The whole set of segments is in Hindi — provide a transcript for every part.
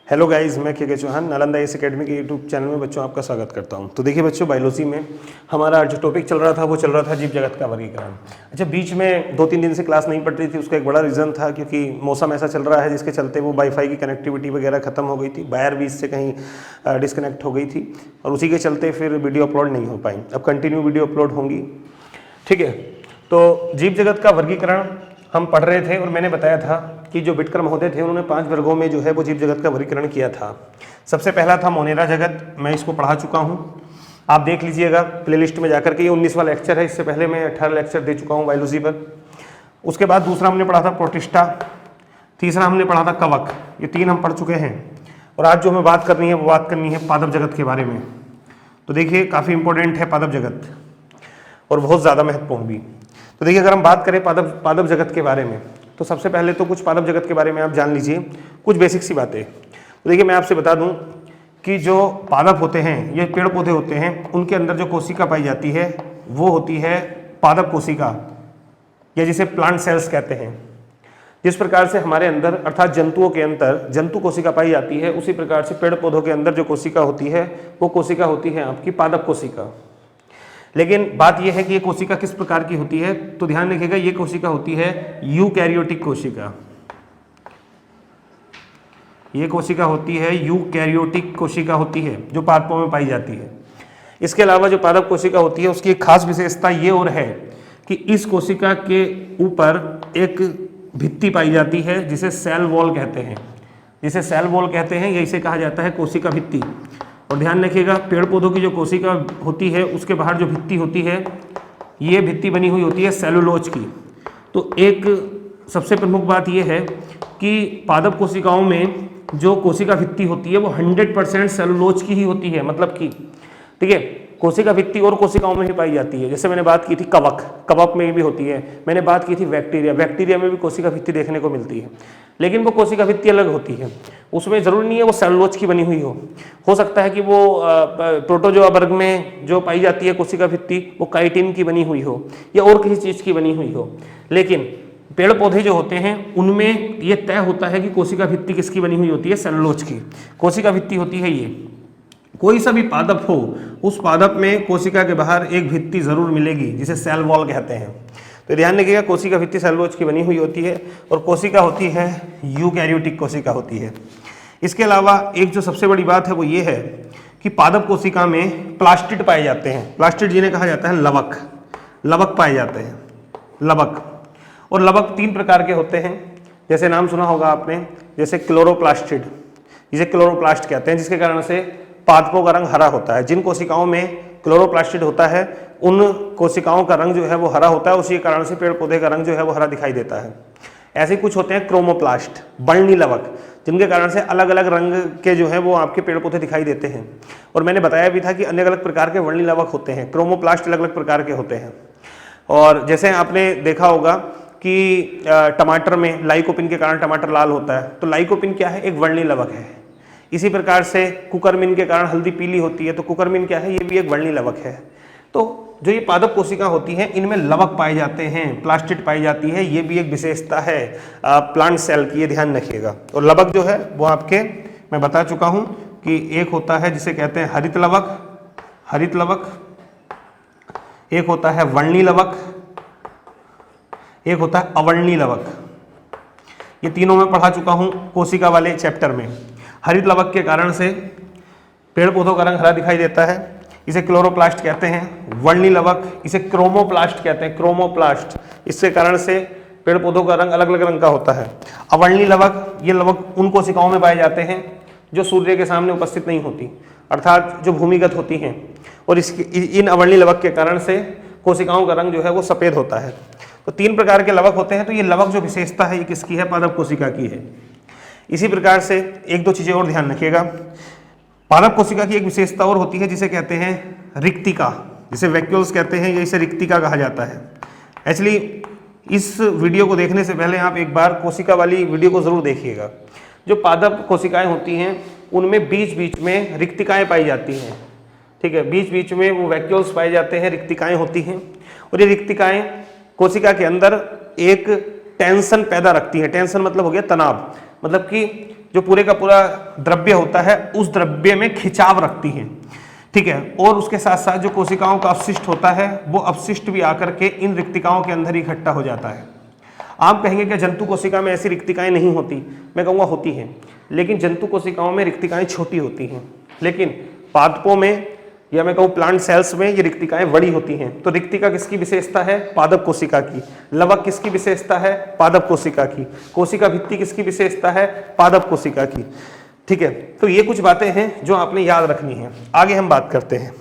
हेलो गाइस, मैं के चौहान नालंदा एस एकेडमी के यूट्यूब चैनल में बच्चों आपका स्वागत करता हूं। तो देखिए बच्चों, बायोलॉजी में हमारा जो टॉपिक चल रहा था वो चल रहा था जीव जगत का वर्गीकरण। अच्छा, बीच में 2-3 दिन से क्लास नहीं पढ़ रही थी। उसका एक बड़ा रीज़न था क्योंकि मौसम ऐसा चल रहा है जिसके चलते वो वाईफाई की कनेक्टिविटी वगैरह खत्म हो गई थी, वायर बीच से कहीं डिस्कनेक्ट हो गई थी और उसी के चलते फिर वीडियो अपलोड नहीं हो पाई। अब कंटिन्यू वीडियो अपलोड होंगी, ठीक है। तो जीव जगत का वर्गीकरण हम पढ़ रहे थे और मैंने बताया था कि जो बिटकर महोदय थे उन्होंने 5 वर्गों में जो है वो जीव जगत का वर्गीकरण किया था। सबसे पहला था मोनेरा जगत, मैं इसको पढ़ा चुका हूँ, आप देख लीजिएगा प्लेलिस्ट में जाकर के। ये 19वां लेक्चर है, इससे पहले मैं 18 लेक्चर दे चुका हूँ बायोलॉजी पर। उसके बाद दूसरा हमने पढ़ा था प्रोटिस्टा, तीसरा हमने पढ़ा था कवक। ये 3 हम पढ़ चुके हैं और आज जो हमें बात करनी है वो बात करनी है पादप जगत के बारे में। तो देखिए, काफ़ी इंपॉर्टेंट है पादप जगत और बहुत ज़्यादा महत्वपूर्ण भी। तो देखिए, अगर हम बात करें पादप जगत के बारे में तो सबसे पहले तो कुछ पादप जगत के बारे में आप जान लीजिए, कुछ बेसिक सी बातें। तो देखिए, मैं आपसे बता दूं कि जो पादप होते हैं, ये पेड़ पौधे होते हैं, उनके अंदर जो कोशिका पाई जाती है वो होती है पादप कोशिका, या जिसे प्लांट सेल्स कहते हैं। जिस प्रकार से हमारे अंदर अर्थात जंतुओं के अंदर जंतु कोशिका पाई जाती है, उसी प्रकार से पेड़ पौधों के अंदर जो कोशिका होती है वो कोशिका होती है आपकी पादप कोशिका। लेकिन बात यह है कि ये कोशिका किस प्रकार की होती है, तो ध्यान रखिएगा, ये कोशिका होती है यूकैरियोटिक कोशिका। ये कोशिका होती है यूकैरियोटिक कोशिका होती है, जो पादपों में पाई जाती है। इसके अलावा जो पादप कोशिका होती है उसकी एक खास विशेषता ये और है कि इस कोशिका के ऊपर एक भित्ति पाई जाती है जिसे सेल वॉल कहते हैं। जिसे सेल वॉल कहते हैं, या इसे कहा जाता है कोशिका भित्ति। और ध्यान रखिएगा, पेड़ पौधों की जो कोशिका होती है उसके बाहर जो भित्ति होती है, ये भित्ति बनी हुई होती है सेलुलोज की। तो एक सबसे प्रमुख बात यह है कि पादप कोशिकाओं में जो कोशिका भित्ति होती है वो 100% सेलुलोज की ही होती है। मतलब कि ठीक है, कोशिका भित्ति और कोशिकाओं में ही पाई जाती है। जैसे मैंने बात की थी कवक में भी होती है। मैंने बात की थी बैक्टीरिया में भी कोशिका भित्ति देखने को मिलती है, लेकिन वो कोशिका भित्ति अलग होती है। उसमें ज़रूरी नहीं है वो सेलुलोज की बनी हुई हो सकता है कि वो प्रोटोजोआ वर्ग में जो पाई जाती है कोशिका भित्ति वो काइटिन की बनी हुई हो या और किसी चीज़ की बनी हुई हो। लेकिन पेड़ पौधे जो होते हैं उनमें ये तय होता है कि कोशिका भित्ति किसकी बनी हुई होती है, सेलुलोज की कोशिका भित्ति होती है। ये कोई सा भी पादप हो, उस पादप में कोशिका के बाहर एक भित्ति जरूर मिलेगी जिसे सेल वॉल कहते हैं। तो ध्यान रखिएगा, कोशिका भित्ति सेलुलोज की बनी हुई होती है और कोशिका होती है यूकैरियोटिक कोशिका होती है। इसके अलावा एक जो सबसे बड़ी बात है वो ये है कि पादप कोशिका में प्लास्टिड पाए जाते हैं। प्लास्टिड जिन्हें कहा जाता है लवक पाए जाते हैं, लवक। और लवक 3 प्रकार के होते हैं, जैसे नाम सुना होगा आपने, जैसे क्लोरोप्लास्टिड, जिसे क्लोरोप्लास्ट कहते हैं, जिसके कारण से पादपों का रंग हरा होता है। जिन कोशिकाओं में क्लोरोप्लास्टिड होता है उन कोशिकाओं का रंग जो है वो हरा होता है, उसी कारण से पेड़ पौधे का रंग जो है वो हरा दिखाई देता है। ऐसे कुछ होते हैं क्रोमोप्लास्ट, वर्णी लवक, जिनके कारण से अलग अलग रंग के जो है वो आपके पेड़ पौधे दिखाई देते हैं। और मैंने बताया भी था कि अलग अलग प्रकार के वर्णी लवक होते हैं, क्रोमोप्लास्ट अलग अलग प्रकार के होते हैं। और जैसे आपने देखा होगा कि टमाटर में लाइकोपिन के कारण टमाटर लाल होता है, तो लाइकोपिन क्या है, एक वर्णी लवक है। इसी प्रकार से कुकरमिन के कारण हल्दी पीली होती है, तो कुकरमिन क्या है, ये भी एक वर्णी लवक है। तो जो ये पादप कोशिका होती हैं इनमें लवक पाए जाते हैं, प्लास्टिड पाई जाती है, ये भी एक विशेषता है प्लांट सेल की, ये ध्यान रखिएगा। और लवक जो है वो आपके मैं बता चुका हूँ कि एक होता है जिसे कहते हैं हरित लवक, एक होता है वर्णी लवक, एक होता है अवर्णी लवक। ये तीनों मैं पढ़ा चुका हूँ कोशिका वाले चैप्टर में। हरित लवक के कारण से पेड़ पौधों का रंग हरा दिखाई देता है, इसे क्लोरोप्लास्ट कहते हैं। वर्णी लवक इसे क्रोमोप्लास्ट कहते हैं, क्रोमोप्लास्ट, इसके कारण से पेड़ पौधों का रंग अलग अलग रंग का होता है। अवर्णी लवक, ये लवक उन कोशिकाओं में पाए जाते हैं जो सूर्य के सामने उपस्थित नहीं होती, अर्थात जो भूमिगत होती हैं, और इन अवर्णी लवक के कारण से कोशिकाओं का रंग जो है वो सफ़ेद होता है। तो 3 प्रकार के लवक होते हैं। तो ये लवक जो विशेषता है ये किसकी है, पादप कोशिका की है। इसी प्रकार से 1-2 चीज़ें और ध्यान रखिएगा। पादप कोशिका की एक विशेषता और होती है जिसे कहते हैं रिक्तिका, जिसे वैक्यूल्स कहते हैं, या इसे रिक्तिका कहा जाता है। एक्चुअली इस वीडियो को देखने से पहले आप एक बार कोशिका वाली वीडियो को जरूर देखिएगा। जो पादप कोशिकाएं होती हैं उनमें बीच बीच में रिक्तिकाएं पाई जाती हैं, ठीक है, बीच बीच में वो वैक्यूल्स पाए जाते हैं, रिक्तिकाएं होती हैं। और ये रिक्तिकाएं कोशिका के अंदर एक टेंशन पैदा रखती है। टेंशन मतलब हो गया तनाव, मतलब कि जो पूरे का पूरा द्रव्य होता है उस द्रव्य में खिंचाव रखती हैं, ठीक है। और उसके साथ साथ जो कोशिकाओं का अपशिष्ट होता है वो अपशिष्ट भी आकर के इन रिक्तिकाओं के अंदर इकट्ठा हो जाता है। आप कहेंगे कि जंतु कोशिका में ऐसी रिक्तिकाएं नहीं होती, मैं कहूँगा होती हैं, लेकिन जंतु कोशिकाओं में रिक्तिकाएं छोटी होती हैं, लेकिन पादपों में या मैं कहूँ प्लांट सेल्स में ये रिक्तिकाएं बड़ी होती हैं। तो रिक्तिका किसकी विशेषता है? पादप कोशिका की। लवक किसकी विशेषता है? पादप कोशिका की। कोशिका भित्ति किसकी विशेषता है? पादप कोशिका की, ठीक है। तो ये कुछ बातें हैं जो आपने याद रखनी है। आगे हम बात करते हैं।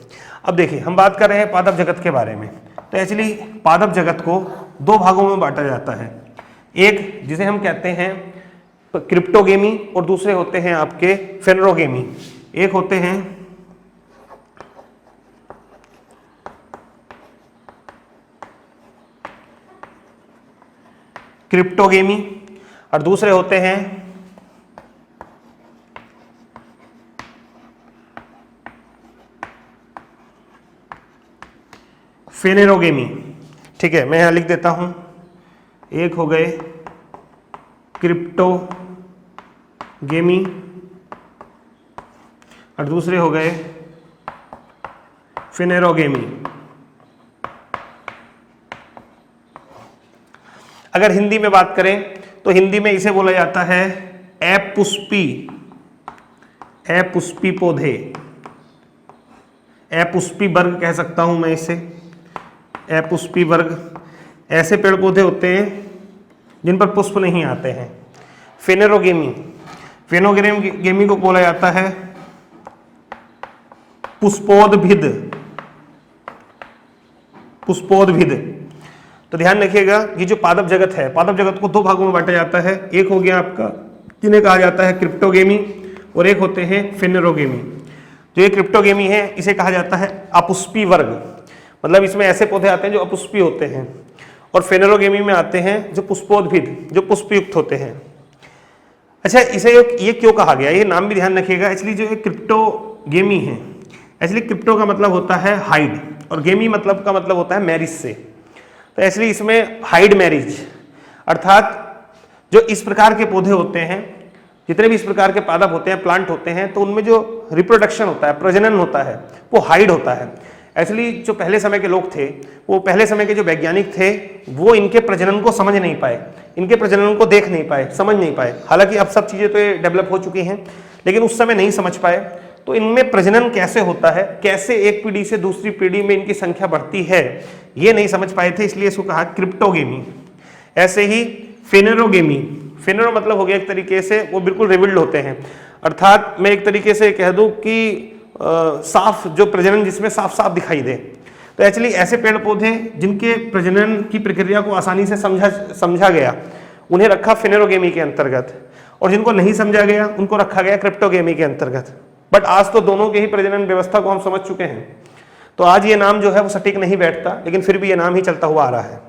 अब देखिए, हम बात कर रहे हैं पादप जगत के बारे में। तो एक्चुअली पादप जगत को दो भागों में बांटा जाता है, एक जिसे हम कहते हैं क्रिप्टोगेमी और दूसरे होते हैं आपके फेनरोगेमी। एक होते हैं क्रिप्टोगेमी और दूसरे होते हैं फेनेरोगेमी, ठीक है। मैं यहां लिख देता हूं, एक हो गए क्रिप्टोगेमी और दूसरे हो गए फेनेरोगेमी। अगर हिंदी में बात करें तो हिंदी में इसे बोला जाता है अपुष्पी पौधे, अपुष्पी वर्ग कह सकता हूं मैं इसे, अपुष्पी वर्ग। ऐसे पेड़ पौधे होते हैं जिन पर पुष्प नहीं आते हैं। फेनोगेमी को बोला जाता है पुष्पोद्भिद। तो ध्यान रखिएगा, ये जो पादप जगत है, पादप जगत को दो भागों में बांटा जाता है। एक हो गया आपका जिन्हें कहा जाता है क्रिप्टोगेमी और एक होते हैं फेनेरोगेमी। जो ये क्रिप्टोगेमी है इसे कहा जाता है अपुष्पी वर्ग, मतलब इसमें ऐसे पौधे आते हैं जो अपुष्पी होते हैं, और फेनेरोगेमी में आते हैं जो पुष्पोद्भिद, जो पुष्पयुक्त होते हैं। अच्छा, इसे ये क्यों कहा गया, ये नाम भी ध्यान रखिएगा। एक्चुअली जो ये क्रिप्टोगेमी है, एक्चुअली क्रिप्टो का मतलब होता है हाइड और गेमी मतलब का मतलब होता है मैरिज से। तो एक्चुअली इसमें हाइड मैरिज, अर्थात जो इस प्रकार के पौधे होते हैं, जितने भी इस प्रकार के पादप होते हैं, प्लांट होते हैं, तो उनमें जो रिप्रोडक्शन होता है, प्रजनन होता है, वो हाइड होता है। एक्चुअली जो पहले समय के लोग थे, वो पहले समय के जो वैज्ञानिक थे, वो इनके प्रजनन को समझ नहीं पाए, इनके प्रजनन को देख नहीं पाए, समझ नहीं पाए। हालांकि अब सब चीज़ें तो ये डेवलप हो चुकी हैं, लेकिन उस समय नहीं समझ पाए। तो इनमें प्रजनन कैसे होता है, कैसे एक पीढ़ी से दूसरी पीढ़ी में इनकी संख्या बढ़ती है, ये नहीं समझ पाए थे, इसलिए इसको कहा क्रिप्टोगेमी। ऐसे ही फेनेरोगेमी, फेनेरो मतलब हो गया एक तरीके से वो बिल्कुल रिविल्ड होते हैं, अर्थात मैं एक तरीके से कह दूं कि साफ, जो प्रजनन जिसमें साफ साफ दिखाई दे। तो एक्चुअली ऐसे पेड़ पौधे जिनके प्रजनन की प्रक्रिया को आसानी से समझा गया, उन्हें रखा फेनेरोगेमी के अंतर्गत, और जिनको नहीं समझा गया उनको रखा गया क्रिप्टोगेमी के अंतर्गत। बट आज तो दोनों के ही प्रजनन व्यवस्था को हम समझ चुके हैं, तो आज ये नाम जो है वो सटीक नहीं बैठता, लेकिन फिर भी ये नाम ही चलता हुआ आ रहा है।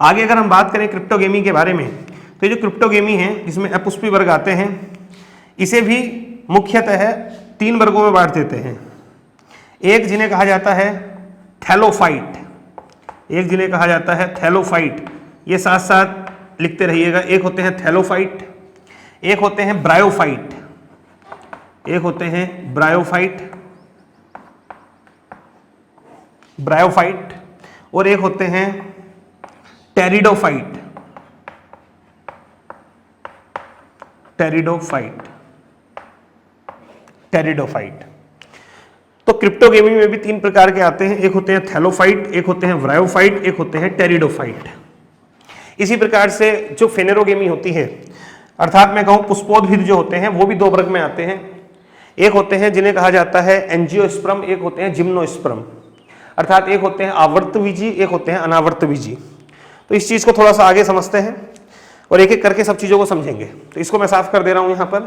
आगे अगर हम बात करें क्रिप्टोगेमी के बारे में, तो ये जो क्रिप्टोगेमी है जिसमें अपुष्पी वर्ग आते हैं, इसे भी मुख्यतः तीन वर्गों में बांट देते हैं। एक जिन्हें कहा जाता है थैलोफाइट, एक जिन्हें कहा जाता है थैलोफाइट, ये साथ साथ लिखते रहिएगा। एक होते हैं थैलोफाइट, एक होते हैं ब्रायोफाइट, एक होते हैं ब्रायोफाइट और एक होते हैं टेरिडोफाइट। तो क्रिप्टोगेमी में भी तीन प्रकार के आते हैं, एक होते हैं थैलोफाइट, एक होते हैं ब्रायोफाइट, एक होते हैं टेरिडोफाइट। इसी प्रकार से जो फेनेरोगेमी होती है, अर्थात मैं कहूं पुष्पोद्भिद जो होते हैं, वो भी दो वर्ग में आते हैं। एक होते हैं जिन्हें कहा जाता है एंजियोस्पर्म, एक होते हैं जिम्नोस्पर्म, अर्थात एक होते हैं आवर्तबीजी, एक होते हैं अनावर्तबीजी। तो इस चीज को थोड़ा सा आगे समझते हैं और एक एक करके सब चीजों को समझेंगे। तो इसको मैं साफ कर दे रहा हूं यहां पर।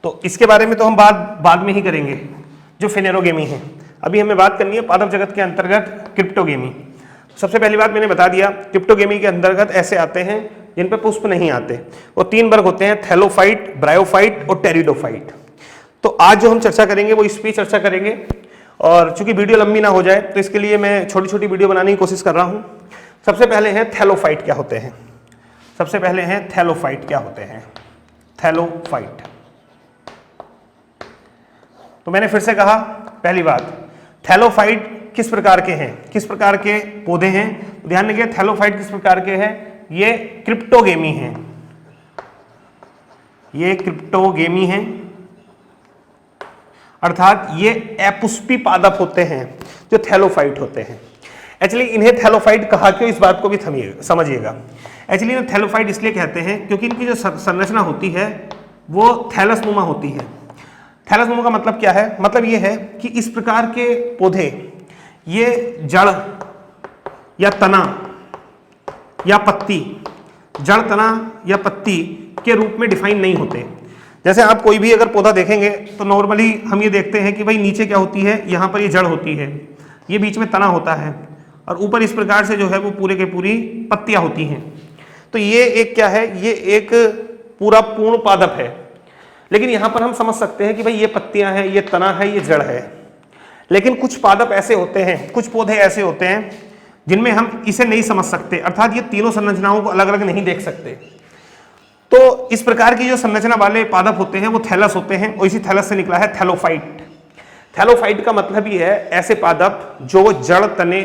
तो इसके बारे में तो हम बाद में ही करेंगे, जो फेनेरोगेमी है। अभी हमें बात करनी है पादप जगत के अंतर्गत क्रिप्टोगेमी। सबसे पहली बात मैंने बता दिया, क्रिप्टोगेमी के अंतर्गत ऐसे आते हैं जिन पे पुष्प नहीं आते। वो तीन वर्ग होते हैं, थैलोफाइट, ब्रायोफाइट और टेरिडोफाइट। तो आज जो हम चर्चा करेंगे वो इस पे चर्चा करेंगे, और चूंकि वीडियो लंबी ना हो जाए तो इसके लिए मैं छोटी छोटी वीडियो बनाने की कोशिश कर रहा हूं। सबसे पहले हैं थैलोफाइट क्या होते हैं। सबसे पहले हैं थैलोफाइट क्या होते हैं। थैलोफाइट, तो मैंने फिर से कहा, पहली बात, थैलोफाइट किस प्रकार के हैं, किस प्रकार के पौधे हैं। ध्यान रखिए, थैलोफाइट किस प्रकार के हैं, ये क्रिप्टोगेमी हैं, ये क्रिप्टोगेमी हैं, अर्थात ये अपुष्पी पादप होते हैं जो थैलोफाइट होते हैं। एक्चुअली इन्हें थैलोफाइट कहा क्यों, इस बात को भी समझिएगा। एक्चुअली इन्हें थैलोफाइट इसलिए कहते हैं क्योंकि इनकी जो संरचना होती है वो थैलसनुमा होती है। थैलसनुमा का मतलब क्या है, मतलब ये है कि इस प्रकार के पौधे ये जड़ या तना या पत्ती, जड़, तना या पत्ती के रूप में डिफाइन नहीं होते। जैसे आप कोई भी अगर पौधा देखेंगे तो नॉर्मली हम ये देखते हैं कि भाई नीचे क्या होती है, यहाँ पर ये जड़ होती है, ये बीच में तना होता है, और ऊपर इस प्रकार से जो है वो पूरे के पूरी पत्तियां होती हैं। तो ये एक क्या है, ये एक पूरा पूर्ण पादप है। लेकिन यहाँ पर हम समझ सकते हैं कि भाई ये पत्तियां हैं, ये तना है, ये जड़ है। लेकिन कुछ पादप ऐसे होते हैं, कुछ पौधे ऐसे होते हैं जिनमें हम इसे नहीं समझ सकते, अर्थात ये तीनों संरचनाओं को अलग अलग नहीं देख सकते। तो इस प्रकार की जो संरचना वाले पादप होते हैं वो थैलस होते हैं, और इसी थैलस से निकला है थैलोफाइट। थैलोफाइट का मतलब ही है ऐसे पादप जो जड़, तने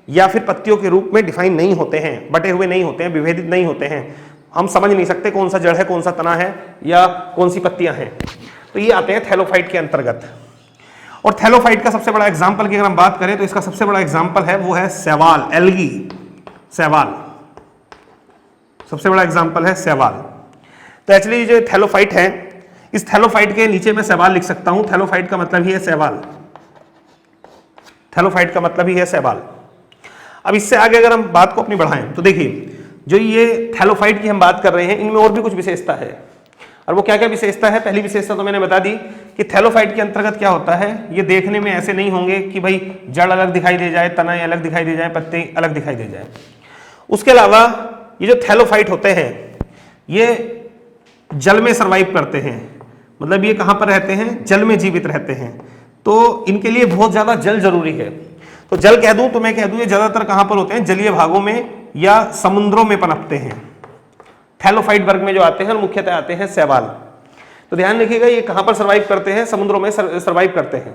या फिर पत्तियों के रूप में डिफाइन नहीं होते हैं, बटे हुए नहीं होते हैं, विभेदित नहीं होते हैं। हम समझ नहीं सकते कौन सा जड़ है, कौन सा तना है या कौन सी पत्तियां हैं। तो ये आते हैं थैलोफाइट के अंतर्गत। और थैलोफाइट का सबसे बड़ा एग्जाम्पल की अगर हम बात करें तो इसका सबसे बड़ा एग्जाम्पल है वो है शैवाल, एल्गी, शैवाल सबसे बड़ा एग्जाम्पल है शैवाल। तो एक्चुअली जो थैलोफाइट है, इस थैलोफाइट के नीचे मैं शैवाल लिख सकता हूं। थैलोफाइट का मतलब ही है शैवाल, थैलोफाइट का मतलब ही है शैवाल। अब इससे आगे अगर हम बात को अपनी बढ़ाएं तो देखिए, जो ये थैलोफाइट की हम बात कर रहे हैं इनमें और भी कुछ विशेषता है। और वो क्या क्या विशेषता है, पहली विशेषता तो मैंने बता दी कि थैलोफाइट के अंतर्गत क्या होता है, ये देखने में ऐसे नहीं होंगे कि भाई जड़ अलग दिखाई दे जाए, तना अलग दिखाई दे जाए, पत्ते अलग दिखाई दे जाए। उसके अलावा ये जो थैलोफाइट होते हैं ये जल में सर्वाइव करते हैं, मतलब ये कहाँ पर रहते हैं, जल में जीवित रहते हैं। तो इनके लिए बहुत ज्यादा जल जरूरी है। तो जल कह दूं तो मैं कह दूं ये ज्यादातर कहां पर होते हैं, जलीय भागों में या समुद्रों में पनपते हैं। थैलोफाइट वर्ग में जो आते हैं और मुख्यतः आते हैं शैवाल। तो ध्यान रखिएगा ये कहां पर सर्वाइव करते हैं, समुद्रों में सर्वाइव करते हैं।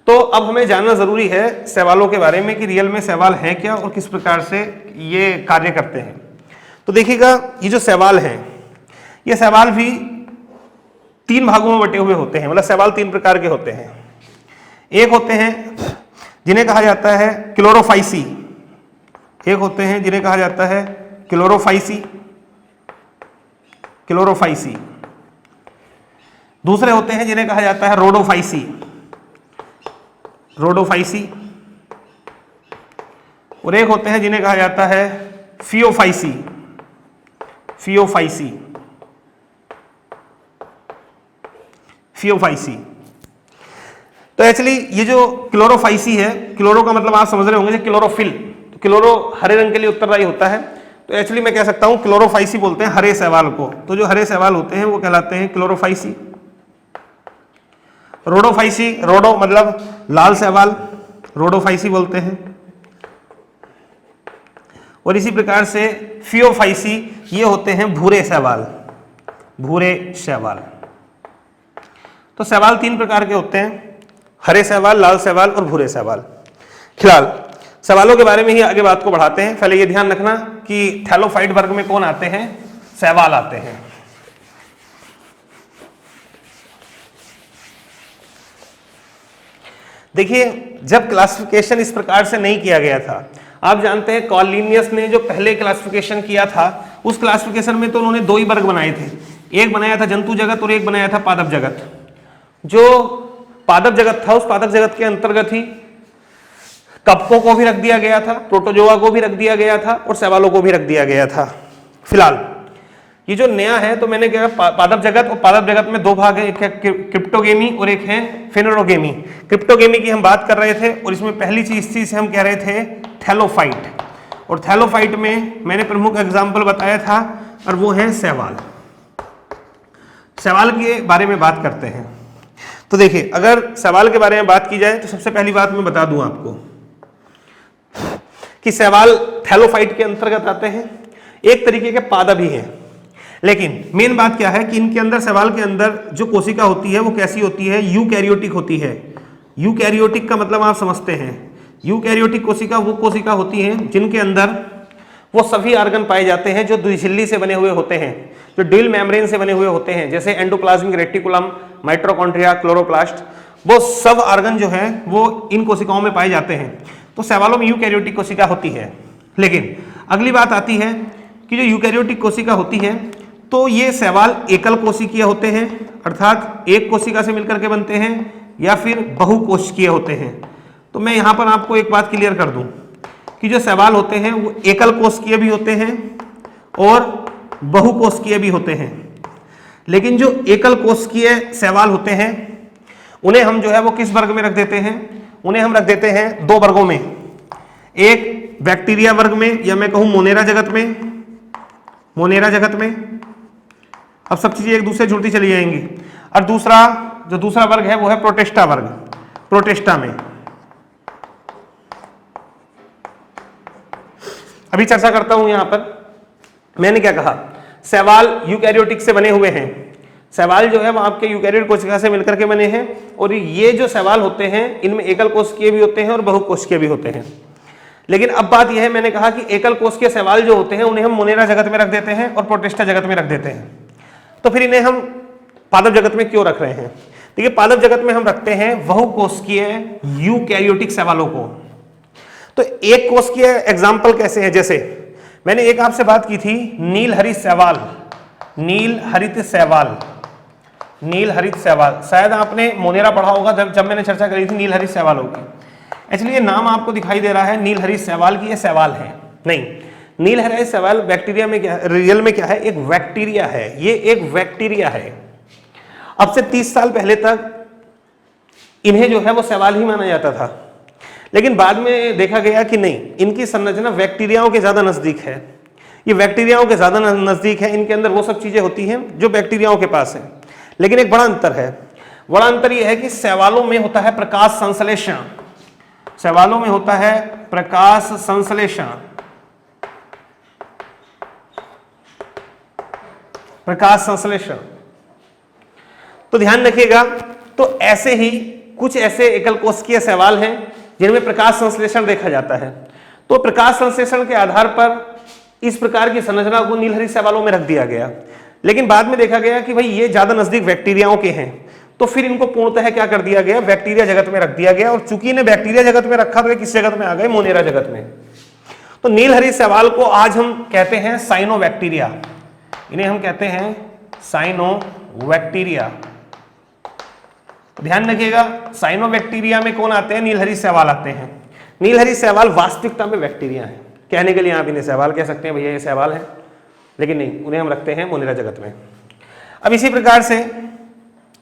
तो अब हमें जानना जरूरी है शैवालों के बारे में कि रियल में शैवाल हैं क्या और किस प्रकार से ये कार्य करते हैं। तो देखिएगा ये जो शैवाल हैं, ये शैवाल भी 3 भागों में बटे हुए होते हैं, मतलब शैवाल 3 प्रकार के होते हैं। एक होते हैं जिन्हें कहा जाता है क्लोरोफाइसी, एक होते हैं जिन्हें कहा जाता है क्लोरोफाइसी, क्लोरोफाइसी। दूसरे होते हैं जिन्हें कहा जाता है रोडोफाइसी, रोडोफाइसी। और एक होते हैं जिन्हें कहा जाता है फियोफाइसी, फियोफाइसी, फियोफाइसी। तो एक्चुअली ये जो क्लोरोफाइसी है, क्लोरो का मतलब आप समझ रहे होंगे क्लोरोफिल, तो क्लोरो हरे रंग के लिए उत्तरदायी होता है। तो एक्चुअली मैं कह सकता हूं क्लोरोफाइसी बोलते हैं हरे शैवाल को। तो जो हरे शैवाल होते हैं वो कहलाते हैं क्लोरोफाइसी। रोडोफाइसी, रोडो मतलब लाल शैवाल, रोडोफाइसी बोलते हैं। और इसी प्रकार से फियोफाइसी, ये होते हैं भूरे शैवाल, भूरे शैवाल। तो शैवाल 3 प्रकार के होते हैं, हरे शैवाल, लाल शैवाल और भूरे शैवाल। फिलहाल सवालों के बारे में ही आगे बात को बढ़ाते हैं। पहले ये ध्यान रखना कि थैलोफाइट वर्ग में कौन आते हैं, शैवाल आते हैं। देखिए जब क्लासिफिकेशन इस प्रकार से नहीं किया गया था, आप जानते हैं कॉलिनियस ने जो पहले क्लासिफिकेशन किया था उस क्लासिफिकेशन में तो उन्होंने 2 ही वर्ग बनाए थे, एक बनाया था जंतु जगत और एक बनाया था पादप जगत। जो पादप जगत था उस पादप जगत के अंतर्गत ही कप्पों को भी रख दिया गया था, प्रोटोजोआ को भी रख दिया गया था और शैवालों को भी रख दिया गया था। फिलहाल ये जो नया है तो मैंने क्या पादप जगत, और पादप जगत में 2 भाग है, एक है क्रिप्टोगेमी और एक है फेनेरोगेमी। क्रिप्टोगेमी की हम बात कर रहे थे और इसमें पहली चीज इस चीज से हम कह रहे थे थैलोफाइट, और थैलोफाइट में मैंने प्रमुख एग्जाम्पल बताया था और वो है शैवाल। शैवाल के बारे में बात करते हैं। तो देखिए, अगर सवाल के बारे में बात की जाए तो सबसे पहली बात मैं बता दूं आपको कि सवाल थैलोफाइट के अंतर्गत आते हैं, एक तरीके के पादप ही हैं। लेकिन मेन बात क्या है कि इनके अंदर, सवाल के अंदर जो कोशिका होती है वो कैसी होती है, यूकैरियोटिक होती है। यूकैरियोटिक का मतलब आप समझते हैं, यूकैरियोटिक कोशिका वो कोशिका होती हैं जिनके अंदर वो सभी ऑर्गन पाए जाते हैं जो द्विझिल्ली से बने हुए होते हैं, जो ड्यूल मेम्ब्रेन से बने हुए होते हैं, जैसे एंडोप्लाज्मिक रेटिकुलम, माइटोकॉन्ड्रिया, क्लोरोप्लास्ट, वो सब ऑर्गन जो है वो इन कोशिकाओं में पाए जाते हैं। तो सवालों में यूकैरियोटिक कोशिका होती है। लेकिन अगली बात आती है कि जो यूकैरियोटिक कोशिका होती है तो ये सवाल एकल कोशिकीय होते हैं, अर्थात एक कोशिका से मिलकर के बनते हैं, या फिर बहुकोशिकीय होते हैं। तो मैं यहाँ पर आपको एक बात क्लियर कर दूं कि जो सवाल होते हैं वो एकल कोशिकीय भी होते हैं और बहुकोशिकीय भी होते हैं। लेकिन जो एकल कोशिकीय सवाल होते हैं उन्हें हम जो है वो किस वर्ग में रख देते हैं, उन्हें हम रख देते हैं दो वर्गों में, एक बैक्टीरिया वर्ग में, या मैं कहूं मोनेरा जगत में, मोनेरा जगत में। अब सब चीजें एक दूसरे जुड़ती चली जाएंगी। और दूसरा वर्ग है वो है प्रोटेस्टा वर्ग, प्रोटेस्टा में। अभी चर्चा करता हूं यहां पर, मैंने क्या कहा, सवाल यूकैरियोटिक से बने हुए हैं। सवाल जो है वो आपके यूकैरियोट कोशिका से मिलकर के बने हैं, और ये जो सवाल होते हैं इनमें एकल कोशिकीय भी होते हैं और बहुकोशिकीय भी होते हैं। लेकिन अब बात यह है, मैंने कहा कि एकल कोशिकीय सवाल जो होते हैं उन्हें हम मोनेरा जगत में रख देते हैं और प्रोटेस्टा जगत में रख देते हैं। तो फिर इन्हें हम पादप जगत में क्यों रख रहे हैं? देखिए, पादप जगत में हम रखते हैं बहुकोशिकीय यूकैरियोटिक सवालों को। तो एक कोशिकीय एग्जाम्पल कैसे है, जैसे मैंने एक आपसे बात की थी नील हरित शैवाल, नील हरित शैवाल, नील हरित शैवाल। शायद आपने मोनेरा पढ़ा होगा जब मैंने चर्चा करी थी नील हरित शैवालों की। एक्चुअली ये नाम आपको दिखाई दे रहा है नील हरित शैवाल की, ये शैवाल है नहीं। नील हरित शैवाल बैक्टीरिया में क्या, रियल में क्या है, एक बैक्टीरिया है। ये एक बैक्टीरिया है। अब से 30 साल पहले तक इन्हें जो है वो शैवाल ही माना जाता था, लेकिन बाद में देखा गया कि नहीं, इनकी संरचना बैक्टीरियाओं के ज्यादा नजदीक है। ये बैक्टीरियाओं के ज्यादा नजदीक है, इनके अंदर वो सब चीजें होती हैं जो बैक्टीरियाओं के पास है। लेकिन एक बड़ा अंतर है, बड़ा अंतर यह है कि शैवालों में होता है प्रकाश संश्लेषण, शैवालों में होता है प्रकाश संश्लेषण, प्रकाश संश्लेषण। तो ध्यान रखिएगा, तो ऐसे ही कुछ ऐसे एकल कोशिकीय शैवाल हैं जिनमें प्रकाश संश्लेषण देखा जाता है। तो प्रकाश संश्लेषण के आधार पर इस प्रकार की संरचना को नीलहरित शैवालों में रख दिया गया। लेकिन बाद में देखा गया कि भाई ये ज्यादा नजदीक बैक्टीरियाओं के हैं, तो फिर इनको पूर्णतः क्या कर दिया गया, बैक्टीरिया जगत में रख दिया गया। और चूंकि इन्हें बैक्टीरिया जगत में रखा तो ये किस जगत में आ गए, मोनेरा जगत में। तो नीलहरित शैवाल को आज हम कहते हैं साइनोबैक्टीरिया, इन्हें हम कहते हैं साइनोबैक्टीरिया। ध्यान रखिएगा, साइनोबैक्टीरिया में कौन आते हैं, नीलहरित शैवाल आते हैं। नीलहरित शैवाल वास्तविकता में बैक्टीरिया है, कहने के लिए आप इन्हें शैवाल कह सकते हैं, भैया ये शैवाल है, लेकिन नहीं, उन्हें हम रखते हैं मोनेरा जगत में। अब इसी प्रकार से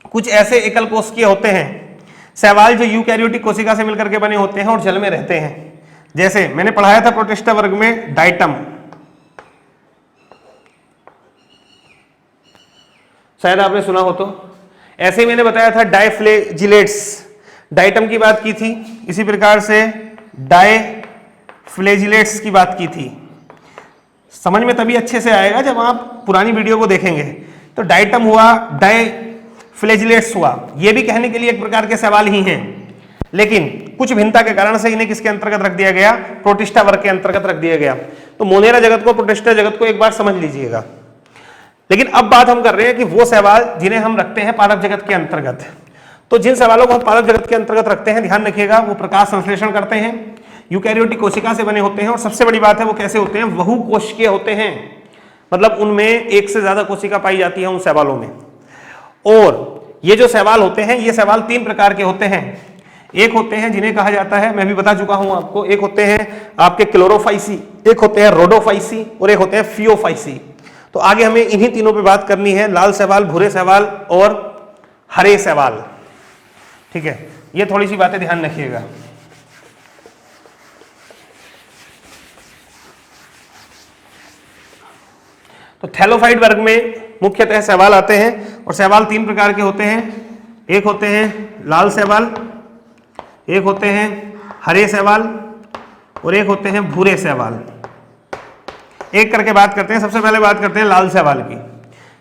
कुछ ऐसे एकल कोशिकीय होते हैं शैवाल जो यूकैरियोटिक कोशिका से मिलकर के बने होते हैं और जल में रहते हैं। जैसे मैंने पढ़ाया था प्रोटिस्टा वर्ग में डाइटम, शायद आपने सुना हो। तो ऐसे ही मैंने बताया था डाइफ्लेजिलेट्स, डाइटम की बात की थी। इसी प्रकार से डाइफ्लेजिलेट्स की बात की थी। समझ में तभी अच्छे से आएगा जब आप पुरानी वीडियो को देखेंगे। तो डाइटम हुआ, डाइफ्लेजिलेट्स हुआ, ये भी कहने के लिए एक प्रकार के सवाल ही हैं, लेकिन कुछ भिन्नता के कारण से इन्हें किसके अंतर्गत रख दिया गया, प्रोटिस्टा वर्ग के अंतर्गत रख दिया गया। तो मोनेरा जगत को, प्रोटिस्टा जगत को एक बार समझ लीजिएगा। लेकिन अब बात हम कर रहे हैं कि वो सवाल जिन्हें हम रखते हैं पादप जगत के अंतर्गत। तो जिन सवालों को हम पादप जगत के अंतर्गत रखते हैं, ध्यान रखिएगा, वो प्रकाश संश्लेषण करते हैं, यूकैरियोटिक कोशिका से बने होते हैं, और सबसे बड़ी बात है वो कैसे होते हैं, बहुकोशिकीय होते हैं। मतलब उनमें एक से ज्यादा कोशिका पाई जाती है उन सवालों में। और ये जो सवाल होते हैं, ये सवाल 3 प्रकार के होते हैं। एक होते हैं जिन्हें कहा जाता है, मैं भी बता चुका हूं आपको, एक होते हैं आपके क्लोरोफाइसी, एक होते हैं रोडोफाइसी, और एक होते हैं फियोफाइसी। तो आगे हमें इन्हीं तीनों पे बात करनी है, लाल सवाल, भूरे सवाल और हरे सवाल। ठीक है, ये थोड़ी सी बातें ध्यान रखिएगा। तो थैलोफाइट वर्ग में मुख्यतः सवाल आते हैं, और सवाल 3 प्रकार के होते हैं। एक होते हैं लाल शैवाल, एक होते हैं हरे शैवाल और एक होते हैं भूरे शैवाल। एक करके बात करते हैं। सबसे पहले बात करते हैं लाल शैवाल की।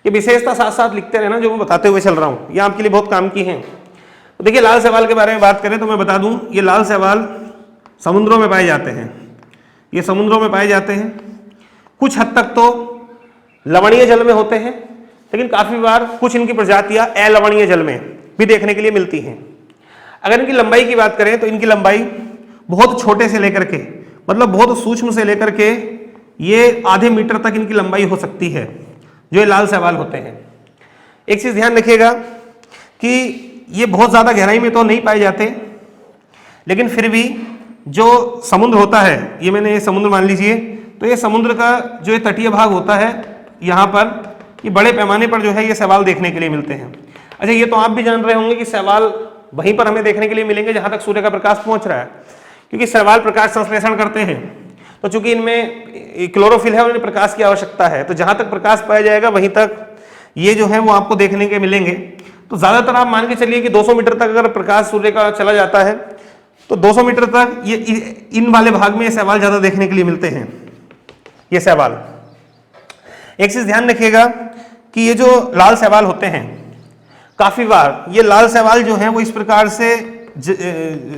ये विशेषता साथ साथ लिखते रहना जो मैं बताते हुए चल रहा हूँ, ये आपके लिए बहुत काम की है। तो देखिए लाल शैवाल के बारे में बात करें तो मैं बता दूं, ये लाल शैवाल समुद्रों में पाए जाते हैं, ये समुद्रों में पाए जाते हैं। कुछ हद तक तो लवणीय जल में होते हैं, लेकिन काफी बार कुछ इनकी प्रजातियां अलवणीय जल में भी देखने के लिए मिलती हैं। अगर इनकी लंबाई की बात करें तो इनकी लंबाई बहुत छोटे से लेकर के, मतलब बहुत सूक्ष्म से लेकर के ये आधे मीटर तक इनकी लंबाई हो सकती है, जो ये लाल शैवाल होते हैं। एक चीज ध्यान रखिएगा कि ये बहुत ज्यादा गहराई में तो नहीं पाए जाते, लेकिन फिर भी जो समुद्र होता है, ये मैंने ये समुद्र मान लीजिए, तो ये समुद्र का जो ये तटीय भाग होता है, यहाँ पर ये बड़े पैमाने पर जो है ये शैवाल देखने के लिए मिलते हैं। अच्छा, ये तो आप भी जान रहे होंगे कि शैवाल वहीं पर हमें देखने के लिए मिलेंगे जहां तक सूर्य का प्रकाश पहुंच रहा है, क्योंकि शैवाल प्रकाश संश्लेषण करते हैं। तो चूंकि इनमें क्लोरोफिल है और इन्हें प्रकाश की आवश्यकता है, तो जहां तक प्रकाश पाया जाएगा वहीं तक ये जो है वो आपको देखने के मिलेंगे। तो ज्यादातर आप मान के चलिए कि 200 मीटर तक अगर प्रकाश सूर्य का चला जाता है तो 200 मीटर तक ये इन वाले भाग में ये शैवाल ज्यादा देखने के लिए मिलते हैं, ये शैवाल। एक चीज ध्यान रखिएगा कि ये जो लाल शैवाल होते हैं, काफी बार ये लाल शैवाल जो है वो इस प्रकार से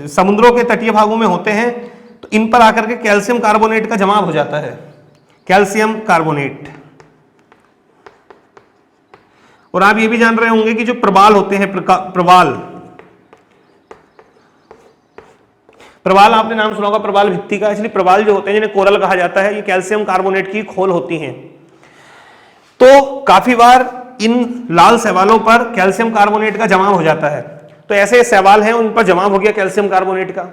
समुद्रों के तटीय भागों में होते हैं, तो इन पर आकर के कैल्शियम कार्बोनेट का जमाव हो जाता है, कैल्शियम कार्बोनेट। और आप ये भी जान रहे होंगे कि जो प्रवाल होते हैं, प्रवाल आपने नाम सुना होगा प्रवाल भित्ति का। इसलिए प्रवाल जो होते हैं जिन्हें कोरल कहा जाता है, ये कैल्शियम कार्बोनेट की खोल होती हैं। तो काफी बार इन लाल शैवालों पर कैल्शियम कार्बोनेट का जमाव हो जाता है। तो ऐसे शैवाल हैं, उन पर जमाव हो गया कैल्शियम कार्बोनेट का,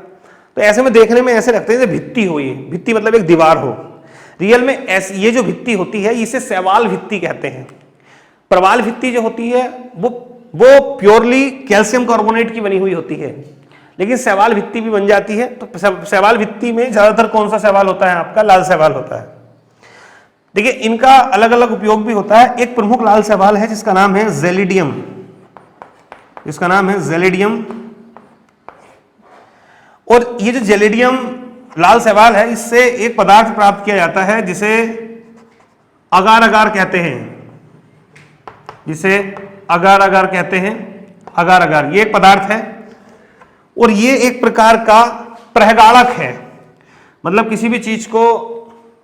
तो ऐसे में देखने में ऐसे लगते हैं जैसे भित्ति हो, ये भित्ति मतलब एक दीवार हो। रियल में ऐसी ये जो भित्ति होती है इसे शैवाल भित्ति कहते हैं। प्रवाल भित्ति जो होती है वो प्योरली कैल्शियम कार्बोनेट की बनी हुई होती है, लेकिन शैवाल भित्ति भी बन जाती है। तो शैवाल भित्ति में ज्यादातर कौन सा शैवाल होता है आपका? लाल शैवाल होता है। देखिए इनका अलग अलग उपयोग भी होता है। एक प्रमुख लाल शैवाल है जिसका नाम है जेलिडियम, इसका नाम है जेलिडियम। और ये जो जेलिडियम लाल शैवाल है, इससे एक पदार्थ प्राप्त किया जाता है जिसे अगार अगार कहते हैं, जिसे अगार अगार कहते हैं। अगार अगार ये एक पदार्थ है और ये एक प्रकार का प्रहगाड़क है, मतलब किसी भी चीज को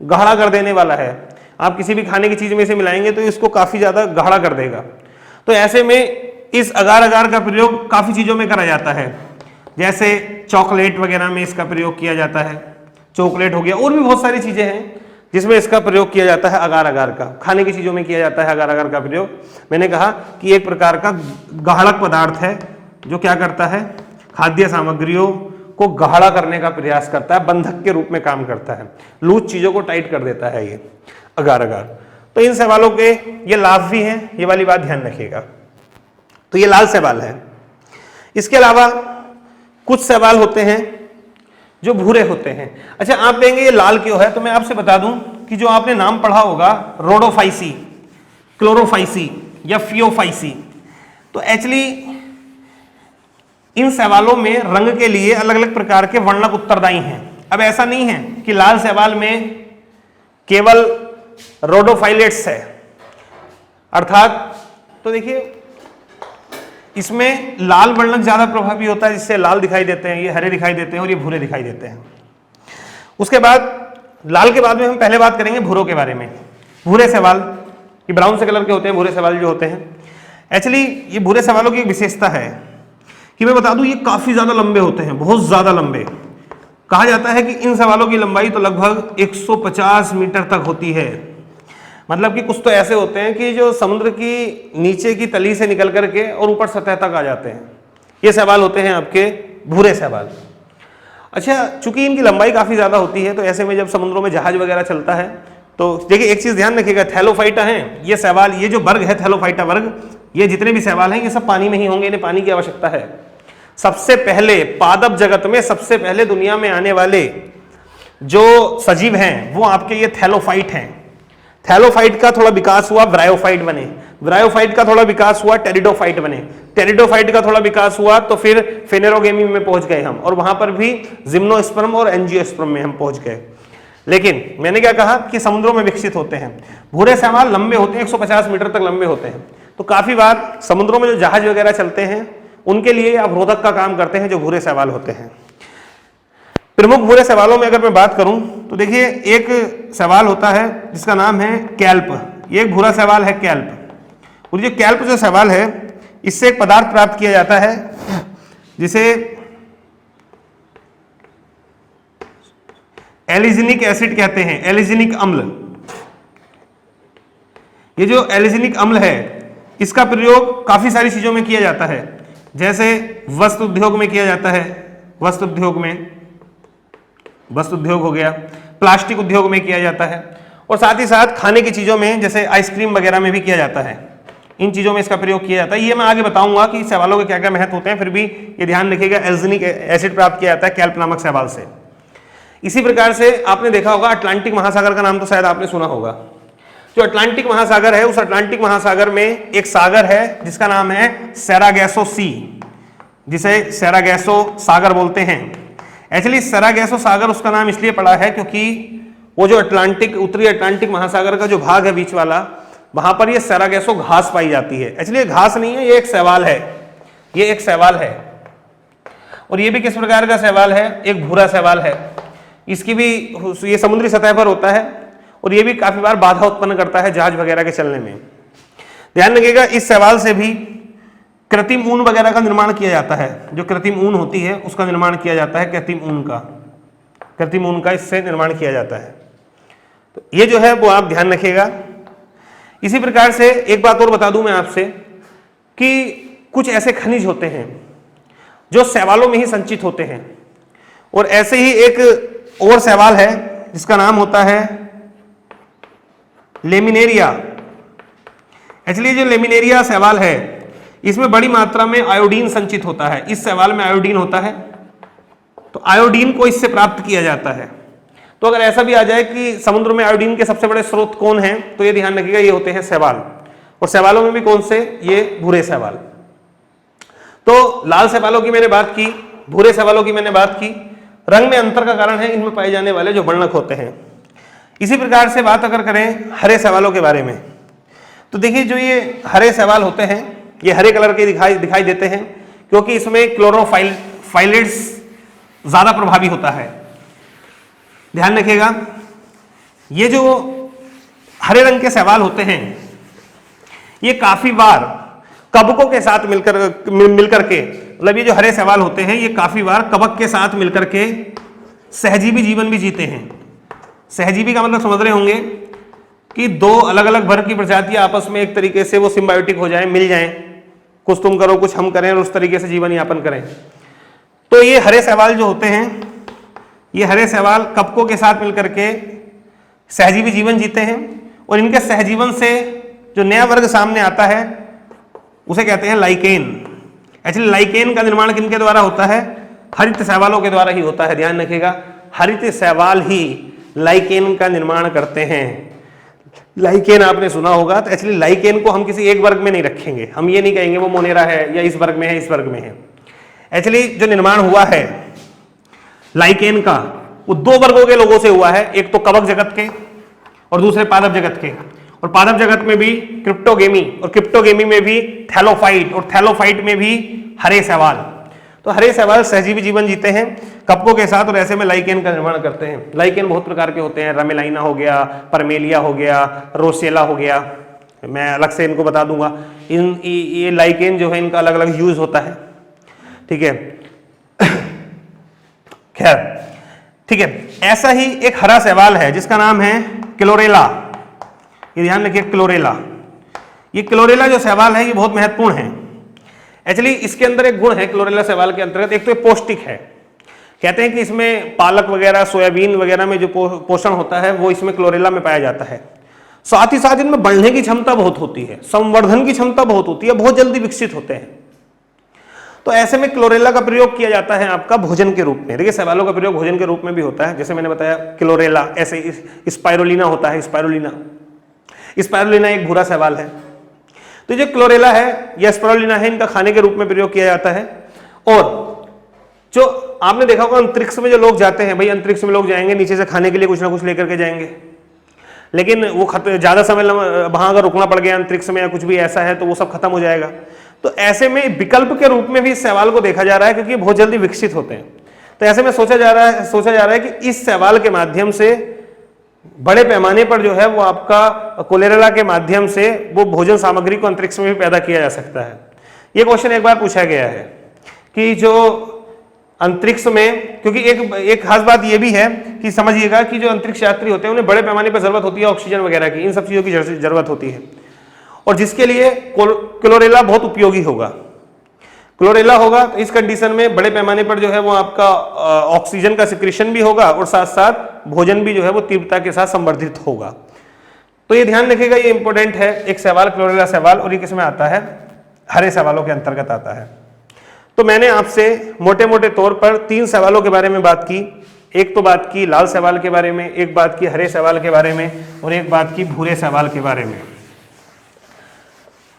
गाढ़ा कर देने वाला है। आप किसी भी खाने की चीज में इसे मिलाएंगे तो इसको काफी ज्यादा गाढ़ा कर देगा। तो ऐसे में इस अगार अगार का प्रयोग काफी चीजों में करा जाता है, जैसे चॉकलेट वगैरह में इसका प्रयोग किया जाता है। चॉकलेट हो गया, और भी बहुत सारी चीजें हैं जिसमें इसका प्रयोग किया जाता है अगार अगार का। खाने की चीजों में किया जाता है अगार अगार का प्रयोग। मैंने कहा कि एक प्रकार का गाढ़क पदार्थ है जो क्या करता है, खाद्य सामग्रियों को गाढ़ा करने का प्रयास करता है, बंधक के रूप में काम करता है, लूज चीजों को टाइट कर देता है ये अगार अगार। तो इन शैवालों के ये लाभ भी हैं, ये वाली बात ध्यान रखिएगा। तो ये लाल शैवाल है। इसके अलावा कुछ शैवाल होते हैं जो भूरे होते हैं। अच्छा, आप कहेंगे ये लाल क्यों है, तो मैं आपसे बता दूं कि जो आपने नाम पढ़ा होगा रोडोफाइसी, क्लोरोफाइसी या फियोफाइसी, तो एक्चुअली इन शैवालों में रंग के लिए अलग अलग प्रकार के वर्णक उत्तरदायी हैं। अब ऐसा नहीं है कि लाल शैवाल में केवल रोडोफाइलेट्स है, अर्थात तो देखिए इसमें लाल वर्णक ज्यादा प्रभावी होता है, जिससे लाल दिखाई देते हैं, ये हरे दिखाई देते हैं और ये भूरे दिखाई देते हैं। उसके बाद लाल के बाद में हम पहले बात करेंगे भूरों के बारे में। भूरे शैवाल ये ब्राउन से कलर के होते हैं, भूरे शैवाल जो होते हैं। एक्चुअली ये भूरे शैवालों की एक विशेषता है कि मैं बता दूं ये काफी ज्यादा लंबे होते हैं, बहुत ज्यादा लंबे। कहा जाता है कि इन शैवालों की लंबाई तो लगभग 150 मीटर तक होती है। मतलब कि कुछ तो ऐसे होते हैं कि जो समुद्र की नीचे की तली से निकल करके और ऊपर सतह तक आ जाते हैं। ये शैवाल होते हैं आपके भूरे शैवाल। अच्छा, चूंकि इनकी लंबाई काफी ज्यादा होती है, तो ऐसे में जब समुद्रों में जहाज वगैरह चलता है, तो देखिए एक चीज ध्यान रखिएगा, थैलोफाइटा हैं ये शैवाल, ये जो वर्ग है थैलोफाइटा वर्ग, ये जितने भी शैवाल हैं ये सब पानी में ही होंगे, इन्हें पानी की आवश्यकता है। सबसे पहले पादप जगत में सबसे पहले दुनिया में आने वाले जो सजीव हैं वो आपके ये थैलोफाइट हैं। थैलोफाइट का थोड़ा विकास हुआ, ब्रायोफाइट बने, ब्रायोफाइट का थोड़ा विकास हुआ, टेरिडोफाइट बने, टेरिडोफाइट का थोड़ा विकास हुआ तो फिर फेनेरोगेमी में पहुंच गए हम, और वहां पर भी जिम्नोस्पर्म और एंजियोस्पर्म में हम पहुंच गए। लेकिन मैंने क्या कहा कि समुद्रों में विकसित होते हैं। भूरे शैवाल लंबे होते हैं, 150 मीटर तक लंबे होते हैं, तो काफी बार समुद्रों में जो जहाज वगैरह चलते हैं उनके लिए अवरोधक का काम करते हैं जो भूरे शैवाल होते हैं। प्रमुख भूरे शैवालों में अगर मैं बात करूं तो देखिए, एक शैवाल होता है जिसका नाम है कैल्प, ये एक भूरा शैवाल है कैल्प। और ये कैल्प जो शैवाल है इससे एक पदार्थ प्राप्त किया जाता है जिसे एलिजिनिक एसिड कहते हैं, एलिजिनिक अम्ल। ये जो एलिजिनिक अम्ल है इसका प्रयोग काफी सारी चीजों में किया जाता है, जैसे वस्त्र उद्योग में किया जाता है, वस्त्र उद्योग में, वस्त्र उद्योग हो गया, प्लास्टिक उद्योग में किया जाता है, और साथ ही साथ खाने की चीजों में जैसे आइसक्रीम वगैरह में भी किया जाता है। इन चीजों में इसका प्रयोग किया जाता है। ये मैं आगे बताऊंगा कि शैवालों के क्या क्या महत्व होते हैं, फिर भी ये ध्यान रखिएगा एल्जिनिक एसिड प्राप्त किया जाता है कैल्प नामक शैवाल से। इसी प्रकार से आपने देखा होगा अटलांटिक महासागर का नाम तो शायद आपने सुना होगा। जो अटलांटिक महासागर है उस अटलांटिक महासागर में एक सागर है जिसका नाम है सैरागैसो सी, जिसे सैरागैसो सागर बोलते हैं। एक्चुअली सैरागैसो सागर उसका नाम इसलिए पड़ा है क्योंकि वो जो अटलांटिक, उत्तरी अटलांटिक महासागर का जो भाग है बीच वाला, वहां पर ये सैरागैसो घास पाई जाती है। एक्चुअली ये घास नहीं है, ये एक शैवाल है, ये एक शैवाल है। और ये भी किस प्रकार का शैवाल है? एक भूरा शैवाल है। इसकी भी, ये समुद्री सतह पर होता है और ये भी काफी बार बाधा उत्पन्न करता है जहाज वगैरह के चलने में। ध्यान रखिएगा, इस शैवाल से भी कृत्रिम ऊन वगैरह का निर्माण किया जाता है। जो कृत्रिम ऊन होती है उसका निर्माण किया जाता है, कृत्रिम ऊन का इससे निर्माण किया जाता है। तो ये जो है वो आप ध्यान रखिएगा। इसी प्रकार से एक बात और बता दूं मैं आपसे कि कुछ ऐसे खनिज होते हैं जो शैवालों में ही संचित होते हैं, और ऐसे ही एक और शैवाल है जिसका नाम होता है लेमिनेरिया। एक्चुअली जो लेमिनेरिया शैवाल है इसमें बड़ी मात्रा में आयोडीन संचित होता है। इस शैवाल में आयोडीन होता है, तो आयोडीन को इससे प्राप्त किया जाता है। तो अगर ऐसा भी आ जाए कि समुद्र में आयोडीन के सबसे बड़े स्रोत कौन हैं, तो ये ध्यान रखिएगा, ये होते हैं शैवाल। और शैवालों में भी कौन से? ये भूरे शैवाल। तो लाल शैवालों की मैंने बात की, भूरे शैवालों की मैंने बात की। रंग में अंतर का कारण है इनमें पाए जाने वाले जो वर्णक होते हैं। इसी प्रकार से बात अगर करें हरे शैवालों के बारे में, तो देखिए जो ये हरे शैवाल होते हैं ये हरे कलर के दिखाई देते हैं क्योंकि इसमें क्लोरोफाइलिड्स ज्यादा प्रभावी होता है। ध्यान रखिएगा, ये जो हरे रंग के शैवाल होते हैं ये काफी बार कवकों के साथ मिलकर के, मतलब ये जो हरे शैवाल होते हैं ये काफी बार कवक के साथ मिलकर के सहजीवी जीवन भी जीते हैं। सहजीवी का मतलब समझ रहे होंगे कि दो अलग अलग वर्ग की प्रजातियां आपस में एक तरीके से वो सिम्बायोटिक हो जाएं, मिल जाएं, कुछ तुम करो कुछ हम करें और उस तरीके से जीवन यापन करें। तो ये हरे शैवाल जो होते हैं, ये हरे शैवाल कवकों के साथ मिलकर के सहजीवी जीवन जीते हैं, और इनके सहजीवन से जो नया वर्ग सामने आता है उसे कहते हैं लाइकेन। एक्चुअली लाइकेन का निर्माण किनके द्वारा होता है? हरित शैवालों के द्वारा ही होता है। ध्यान रखिएगा, हरित शैवाल ही लाइकेन का निर्माण करते हैं। लाइकेन आपने सुना होगा, तो एक्चुअली लाइकेन को हम किसी एक वर्ग में नहीं रखेंगे। हम ये नहीं कहेंगे वो मोनेरा है या इस वर्ग में है, इस वर्ग में है। एक्चुअली जो निर्माण हुआ है लाइकेन का वो दो वर्गों के लोगों से हुआ है, एक तो कवक जगत के और दूसरे पादप जगत के। और पादप जगत में भी क्रिप्टोगेमी, और क्रिप्टोगेमी में भी थैलोफाइट, और थैलोफाइट में भी हरे शैवाल। तो हरे शैवाल सहजीवी जीवन जीते हैं कवकों के साथ, और ऐसे में लाइकेन का निर्माण करते हैं। लाइकेन बहुत प्रकार के होते हैं, रमेलाइना हो गया, परमेलिया हो गया, रोसेला हो गया, मैं अलग से इनको बता दूंगा। ये लाइकेन जो है इनका अलग अलग यूज होता है, ठीक है। खैर, ठीक है। ऐसा ही एक हरा शैवाल है जिसका नाम है क्लोरेला। ये ध्यान रखिए, क्लोरेला। ये क्लोरेला जो शैवाल है ये बहुत महत्वपूर्ण है। एक्चुअली इसके अंदर एक गुण है क्लोरेला शैवाल के अंतर्गत, एक तो ये पौष्टिक है। कहते हैं कि इसमें पालक वगैरह, सोयाबीन वगैरह में जो पोषण होता है वो इसमें क्लोरेला में पाया जाता है। साथ ही साथ इनमें बढ़ने की क्षमता बहुत होती है, संवर्धन की क्षमता बहुत होती है, बहुत जल्दी विकसित होते हैं। तो ऐसे में क्लोरेला का प्रयोग किया जाता है आपका भोजन के रूप में। देखिए शैवालों का प्रयोग भोजन के रूप में भी होता है, जैसे मैंने बताया क्लोरेला, ऐसे स्पाइरोलिना होता है, स्पाइरोलिना स्पाइरुलिना एक भूरा शैवाल है। तो जो क्लोरेला है या स्पाइरुलिना है, इनका खाने के रूप में प्रयोग किया जाता है। और जो आपने देखा होगा अंतरिक्ष में जो लोग जाते हैं, भाई अंतरिक्ष में लोग जाएंगे नीचे से खाने के लिए कुछ ना कुछ लेकर के जाएंगे, लेकिन वो ज्यादा समय वहां अगर रुकना पड़ गया अंतरिक्ष में या कुछ भी ऐसा है तो वो सब खत्म हो जाएगा। तो ऐसे में विकल्प के रूप में भी इस शैवाल को देखा जा रहा है, क्योंकि बहुत जल्दी विकसित होते हैं। तो ऐसे में सोचा जा रहा है कि इस शैवाल के माध्यम से बड़े पैमाने पर जो है वो आपका कोलेरेला के माध्यम से वो भोजन सामग्री को अंतरिक्ष में भी पैदा किया जा सकता है। ये क्वेश्चन एक बार पूछा गया है कि जो अंतरिक्ष में, क्योंकि एक खास बात ये भी है कि समझिएगा कि जो अंतरिक्ष यात्री होते हैं उन्हें बड़े पैमाने पर जरूरत होती है ऑक्सीजन वगैरह की, इन सब चीजों की जरूरत होती है, और जिसके लिए क्लोरेला बहुत उपयोगी होगा। क्लोरेला होगा तो इस कंडीशन में बड़े पैमाने पर जो है वो आपका ऑक्सीजन का सिक्रेशन भी होगा और साथ साथ भोजन भी जो है वो तीव्रता के साथ संवर्धित होगा। तो ये ध्यान रखिएगा, ये इंपॉर्टेंट है। एक शैवाल क्लोरेला शैवाल, और ये किसमें आता है? हरे शैवालों के अंतर्गत आता है। तो मैंने आपसे मोटे मोटे तौर पर 3 शैवालों के बारे में बात की। एक तो बात की लाल शैवाल के बारे में, एक बात की हरे शैवाल के बारे में, और एक बात की भूरे शैवाल के बारे में।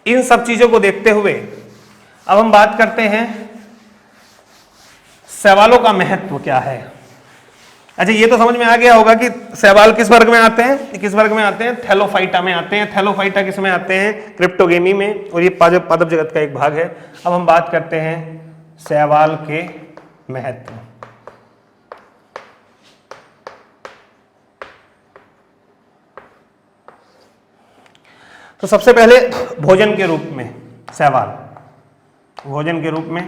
इन सब चीजों को देखते हुए अब हम बात करते हैं शैवालों का महत्व क्या है। अच्छा, ये तो समझ में आ गया होगा कि शैवाल किस वर्ग में आते हैं, किस वर्ग में आते हैं? थैलोफाइटा में आते हैं। थैलोफाइटा किस में आते हैं? क्रिप्टोगेमी में, और ये पादप जगत का एक भाग है। अब हम बात करते हैं शैवाल के महत्व। तो सबसे पहले भोजन के रूप में शैवाल, भोजन के रूप में,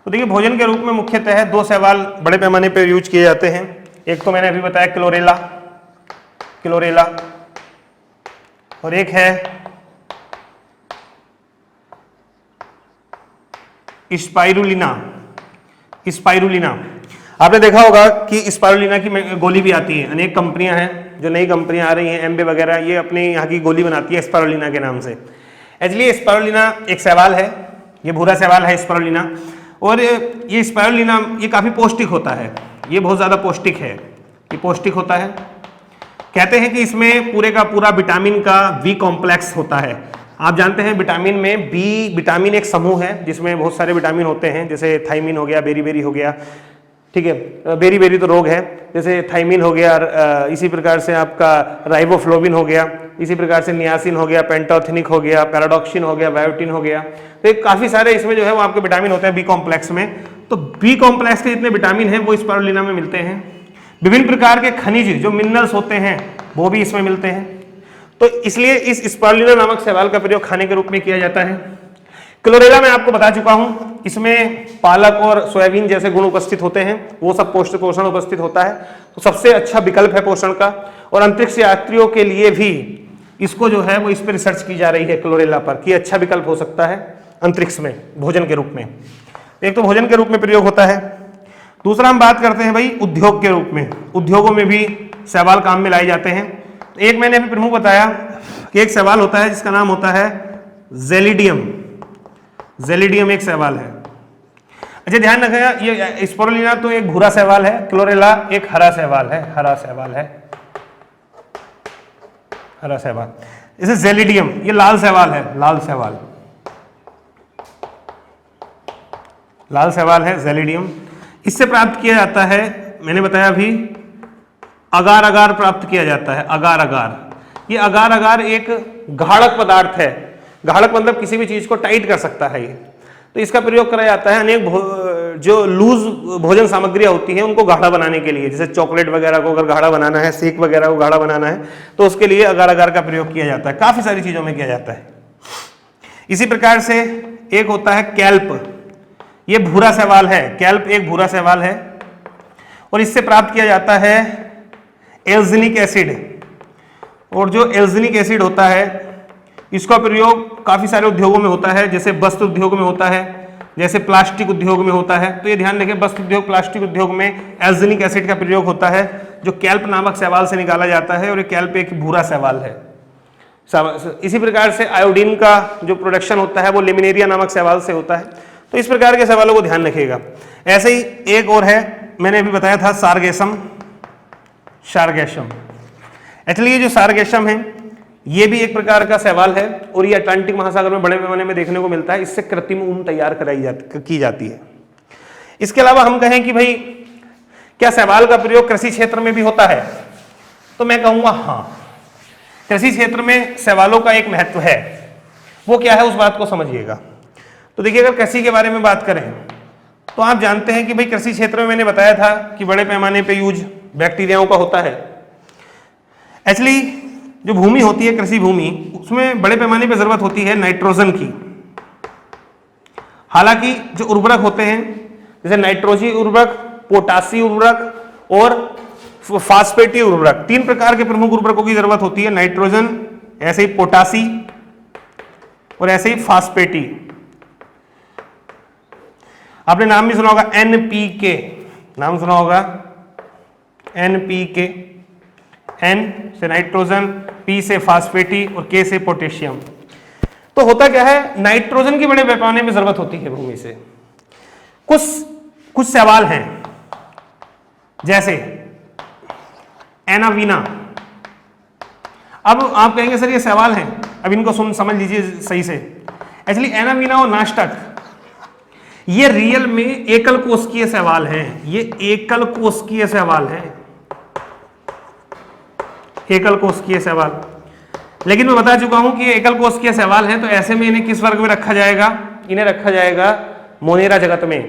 तो देखिए भोजन के रूप में मुख्यतः 2 शैवाल बड़े पैमाने पर यूज किए जाते हैं। एक तो मैंने अभी बताया क्लोरेला, और एक है स्पाइरुलिना। आपने देखा होगा कि स्पाइरुलिना की गोली भी आती है। अनेक कंपनियां हैं, जो नई कंपनियां आ रही हैं, एम्बे वगैरह, ये अपने यहाँ की गोली बनाती है स्पाइरुलिना के नाम से। एक्चुअली स्पाइरुलिना एक शैवाल है, ये भूरा शैवाल है स्पाइरुलिना, और ये स्पाइरुलिना ये काफी पौष्टिक होता है। ये बहुत ज्यादा पौष्टिक है, ये पौष्टिक होता है। कहते हैं कि इसमें पूरे का पूरा विटामिन का बी कॉम्प्लेक्स होता है। आप जानते हैं विटामिन में बी विटामिन एक समूह है जिसमें बहुत सारे विटामिन होते हैं, जैसे थाइमिन हो गया, बेरी हो गया, ठीक है, बेरी तो रोग है, जैसे थाइमिन हो गया, इसी प्रकार से आपका राइबोफ्लोविन हो गया, इसी प्रकार से नियासिन हो गया, पेंटोथेनिक हो गया, पैराडॉक्सिन हो गया, बायोटिन हो गया। तो काफी सारे इसमें जो है वो आपके विटामिन होते हैं बी कॉम्प्लेक्स में। तो बी कॉम्प्लेक्स के जितने विटामिन हैं वो स्पाइरुलिना में मिलते हैं। विभिन्न प्रकार के खनिज जो मिनरल्स होते हैं वो भी इसमें मिलते हैं। तो इसलिए इस स्पाइरुलिना नामक शैवाल का प्रयोग खाने के रूप में किया जाता है। क्लोरेला मैं आपको बता चुका हूं, इसमें पालक और सोयाबीन जैसे गुण उपस्थित होते हैं, वो सब पोषण उपस्थित होता है। तो सबसे अच्छा विकल्प है पोषण का, और अंतरिक्ष यात्रियों के लिए भी इसको जो है वो इस पर रिसर्च की जा रही है क्लोरेला पर, कि अच्छा विकल्प हो सकता है अंतरिक्ष में भोजन के रूप में। एक तो भोजन के रूप में प्रयोग होता है। दूसरा हम बात करते हैं भाई उद्योग के रूप में। उद्योगों में भी शैवाल काम में लाए जाते हैं। एक मैंने अभी प्रमुख बताया कि एक शैवाल होता है जिसका नाम होता है जेलिडियम एक शैवाल है। अच्छा, ध्यान रखिएगा, ये स्पाइरुलिना तो एक भूरा शैवाल है, क्लोरेला एक हरा शैवाल है, हरा शैवाल। जैसे जेलिडियम ये लाल शैवाल है, लाल शैवाल है जेलिडियम। इससे प्राप्त किया जाता है, मैंने बताया अभी, अगार प्राप्त किया जाता है। अगार ये अगार एक गाढ़क पदार्थ है। गाढ़क मतलब किसी भी चीज को टाइट कर सकता है ये। तो इसका प्रयोग करा जाता है अनेक जो लूज भोजन सामग्रियां होती हैं उनको गाढ़ा बनाने के लिए। जैसे चॉकलेट वगैरह को अगर गाढ़ा बनाना है, शेक वगैरह को गाढ़ा बनाना है, तो उसके लिए अगार का प्रयोग किया जाता है। काफी सारी चीजों में किया जाता है। इसी प्रकार से एक होता है कैल्प, ये भूरा शैवाल है। कैल्प एक भूरा शैवाल है, और इससे प्राप्त किया जाता है एल्जिनिक एसिड। और जो एल्जिनिक एसिड होता है इसका प्रयोग काफी सारे उद्योगों में होता है, जैसे वस्त्र उद्योग में होता है, जैसे प्लास्टिक उद्योग में होता है। तो ये ध्यान रखें, वस्त्र उद्योग, प्लास्टिक उद्योग में एल्जिनिक एसिड का प्रयोग होता है, जो कैल्प नामक शैवाल से निकाला जाता है, और ये कैल्प एक भूरा शैवाल है। इसी प्रकार से आयोडीन का जो प्रोडक्शन होता है वो लेमिनेरिया नामक शैवाल से होता है। तो इस प्रकार के शैवालों को ध्यान रखिएगा। ऐसे ही एक और है, मैंने अभी बताया था शारगेशम। एक्चुअली ये जो सार्गेशम है ये भी एक प्रकार का शैवाल है और ये अटलांटिक महासागर में बड़े पैमाने में देखने को मिलता है। इससे कृत्रिम ऊन तैयार की जाती है। इसके अलावा हम कहें कि भाई क्या शैवाल का प्रयोग कृषि क्षेत्र में भी होता है, तो मैं कहूंगा हाँ, कृषि क्षेत्र में शैवालों का एक महत्व है। वो क्या है उस बात को समझिएगा। तो देखिए, अगर कृषि के बारे में बात करें तो आप जानते हैं कि भाई कृषि क्षेत्र में मैंने बताया था कि बड़े पैमाने पे यूज बैक्टीरियाओं का होता है। एक्चुअली जो भूमि होती है कृषि भूमि, उसमें बड़े पैमाने पे जरूरत होती है नाइट्रोजन की। हालांकि जो उर्वरक होते हैं जैसे नाइट्रोजी उर्वरक, पोटासी उर्वरक और फास्फेटी उर्वरक, 3 प्रकार के प्रमुख उर्वरकों की जरूरत होती है। नाइट्रोजन, ऐसे ही पोटासी और ऐसे ही फास्फेटी। आपने नाम भी सुना होगा NPK, नाम सुना होगा NPK। N से नाइट्रोजन, P से फास्फेटी और K से पोटेशियम। तो होता क्या है, नाइट्रोजन की बड़े पैमाने में जरूरत होती है भूमि से। कुछ सवाल हैं जैसे एनावीना। अब आप कहेंगे सर ये सवाल हैं, अब इनको समझ लीजिए सही से। एक्चुअली एनावीना और नाश्टक ये रियल में एकल कोशिकीय सवाल हैं। ये एकल कोशिकीय सवाल हैं, एकल कोशिकीय सवाल। लेकिन मैं बता चुका हूं कि ये एकल कोशिकीय सवाल हैं, तो ऐसे में इन्हें किस वर्ग में रखा जाएगा? इन्हें रखा जाएगा मोनेरा जगत में,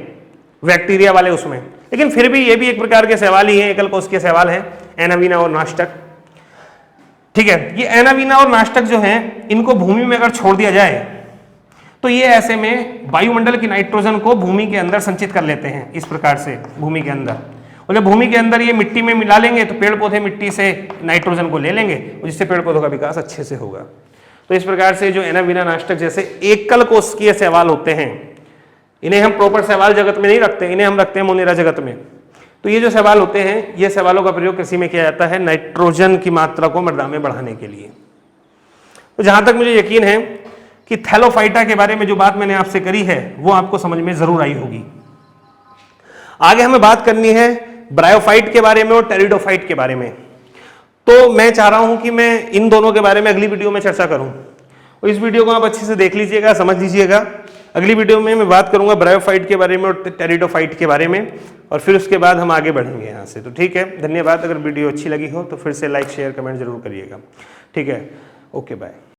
बैक्टीरिया वाले उसमें। लेकिन फिर भी ये भी एक प्रकार के सवाल ही हैं, एकल कोशिकीय सवाल हैं, एनावीना और नाश्टक। ठीक है, ये एनावीना और नाश्टक जो हैं, इनको भूमि में अगर छोड़ दिया जाए तो ये ऐसे में वायुमंडल की नाइट्रोजन को भूमि के अंदर संचित कर लेते हैं, इस प्रकार से भूमि के अंदर। और जब भूमि के अंदर ये मिट्टी में मिला लेंगे तो पेड़ पौधे मिट्टी से नाइट्रोजन को ले लेंगे और जिससे पेड़ पौधों का विकास अच्छे से होगा। तो इस प्रकार से जो एनावीना नाश्टक जैसे एकल कोशिकीय सवाल होते हैं, इन्हें हम प्रॉपर सवाल जगत में नहीं रखते, इन्हें हम रखते हैं मोनेरा जगत में। तो ये जो सवाल होते हैं, ये सवालों का प्रयोग कृषि में किया जाता है नाइट्रोजन की मात्रा को मृदा में बढ़ाने के लिए। तो जहां तक मुझे यकीन है कि थैलोफाइटा के बारे में जो बात मैंने आपसे करी है वो आपको समझ में जरूर आई होगी। आगे हमें बात करनी है ब्रायोफाइट के बारे में और टेरिडोफाइट के बारे में। तो मैं चाह रहा हूं कि मैं इन दोनों के बारे में अगली वीडियो में चर्चा करूं, और इस वीडियो को आप अच्छे से देख लीजिएगा, समझ लीजिएगा। अगली वीडियो में मैं बात करूंगा ब्रायोफाइट के बारे में और टेरिडोफाइट के बारे में, और फिर उसके बाद हम आगे बढ़ेंगे यहाँ से। तो ठीक है, धन्यवाद। अगर वीडियो अच्छी लगी हो तो फिर से लाइक शेयर कमेंट जरूर करिएगा। ठीक है, ओके बाय।